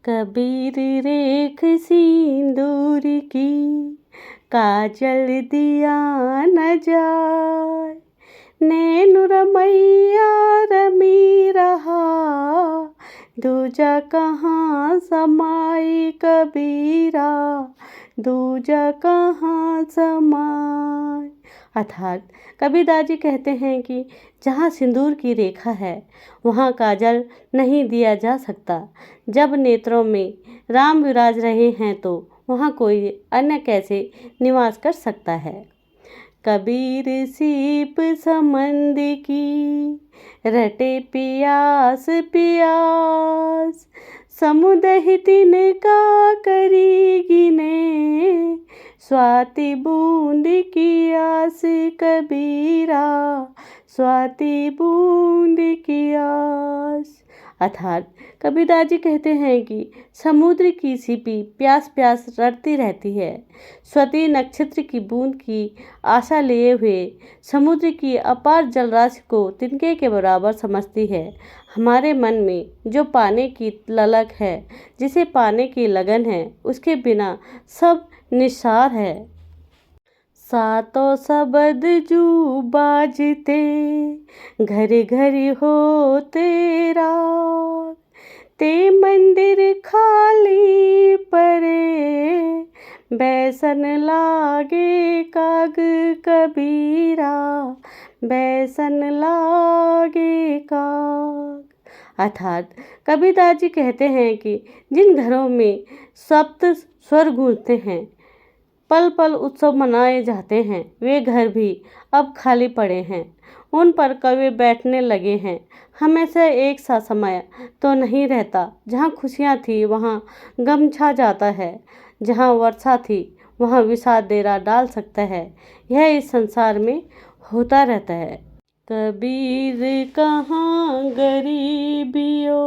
कबीर रेख सिंदूर की काजल दिया न जाए, नैन रमैया रमी रहा, दूजा कहाँ समाई कबीरा, दूजा कहाँ समाए। अर्थात कबीरदास जी कहते हैं कि जहाँ सिंदूर की रेखा है वहाँ काजल नहीं दिया जा सकता। जब नेत्रों में राम विराज रहे हैं तो वहाँ कोई अन्य कैसे निवास कर सकता है। कबीर सीप समंद की रटे पियास पियास, समुदहि तिनका करी ने, स्वाति बूंद की आस कबीरा, स्वाति बूंद की आस। अर्थात कबीरदास जी कहते हैं कि समुद्र की सीपी प्यास प्यास रटती रहती है, स्वाति नक्षत्र की बूंद की आशा लिए हुए समुद्र की अपार जलराशि को तिनके के बराबर समझती है। हमारे मन में जो पाने की ललक है, जिसे पाने की लगन है, उसके बिना सब निस्सार है। सातों सबद जू बाजते, घर घर होते राग, ते मंदिर खाली परे, बैसन लागे काग कबीरा, बैसन लागे काग। अर्थात कबीरदास जी कहते हैं कि जिन घरों में सप्त स्वर गूंजते हैं, पल पल उत्सव मनाए जाते हैं, वे घर भी अब खाली पड़े हैं। उन पर कवि बैठने लगे हैं। हमेशा एक सा समय तो नहीं रहता। जहाँ खुशियाँ थी वहाँ गम छा जाता है, जहाँ वर्षा थी वहाँ विषाद डेरा डाल सकता है। यह इस संसार में होता रहता है। कबीर कहाँ गरीबियो,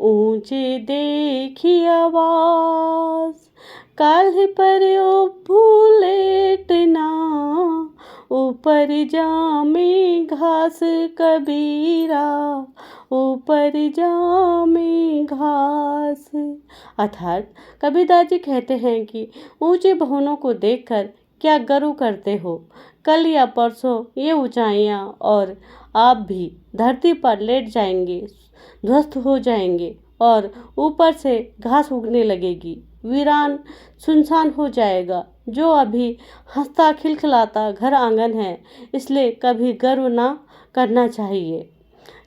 ऊंचे देखी आवाज, काल्ह पर्यो भूलेटना, ऊपर जामे घास कबीरा, ऊपर जामे घास। अर्थात कबीरदास जी कहते हैं कि ऊंचे भवनों को देखकर क्या गर्व करते हो। कल या परसों ये ऊंचाइयां और आप भी धरती पर लेट जाएंगे, ध्वस्त हो जाएंगे और ऊपर से घास उगने लगेगी। वीरान सुनसान हो जाएगा। जो अभी हंसता खिलखिलाता घर आंगन है, इसलिए कभी गर्व ना करना चाहिए।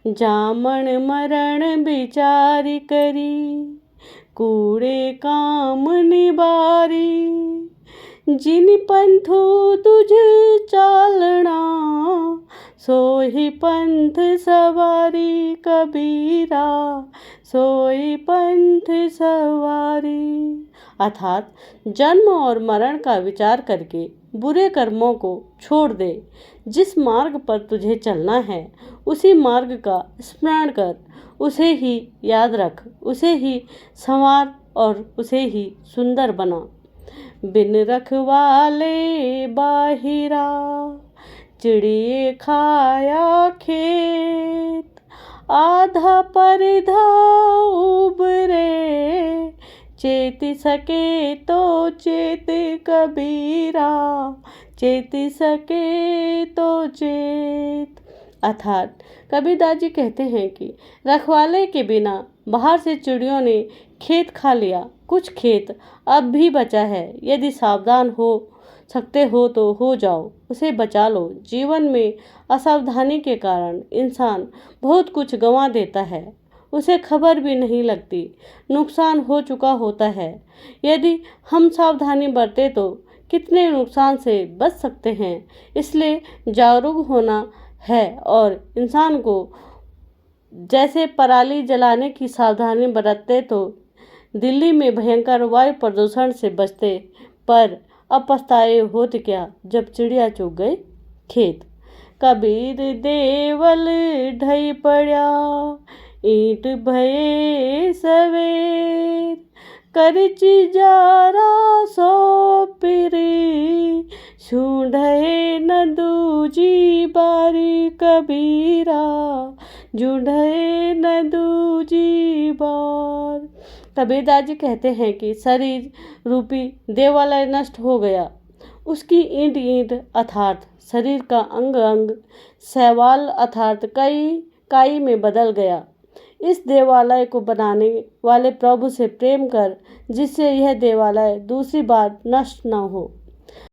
जामन मरण विचारी करी, कूड़े काम निबारी, जिन पंथो तुझ चालना, सोही पंथ सवारी कबीरा, सोई पंथ सवारी। अर्थात जन्म और मरण का विचार करके बुरे कर्मों को छोड़ दे। जिस मार्ग पर तुझे चलना है उसी मार्ग का स्मरण कर, उसे ही याद रख, उसे ही संवार और उसे ही सुंदर बना। बिन रखवाले बाहिरा, चिड़िए खाया खेत, आधा परिधा उबरे, चेत सके तो चेत कबीरा, चेत सके तो चेत। अर्थात कबीरदास जी कहते हैं कि रखवाले के बिना बाहर से चिड़ियों ने खेत खा लिया। कुछ खेत अब भी बचा है। यदि सावधान हो सकते हो तो हो जाओ, उसे बचा लो। जीवन में असावधानी के कारण इंसान बहुत कुछ गंवा देता है, उसे खबर भी नहीं लगती, नुकसान हो चुका होता है। यदि हम सावधानी बरतें तो कितने नुकसान से बच सकते हैं। इसलिए जागरूक होना है और इंसान को जैसे पराली जलाने की सावधानी बरतते तो दिल्ली में भयंकर वायु प्रदूषण से बचते, पर अब पछताए होत क्या जब चिड़िया चुग गए खेत। कबीर देवल ढई पड़ा, ईंट भये सवेर, करची जारा सो पिरी, सूंढे न दूजी बारी कबीरा, जुड़े न दूजी बार। कबीरदास जी कहते हैं कि शरीर रूपी देवालय नष्ट हो गया, उसकी ईंट ईंट अर्थात शरीर का अंग अंग शैवाल अर्थात काई में बदल गया। इस देवालय को बनाने वाले प्रभु से प्रेम कर, जिससे यह देवालय दूसरी बार नष्ट न हो।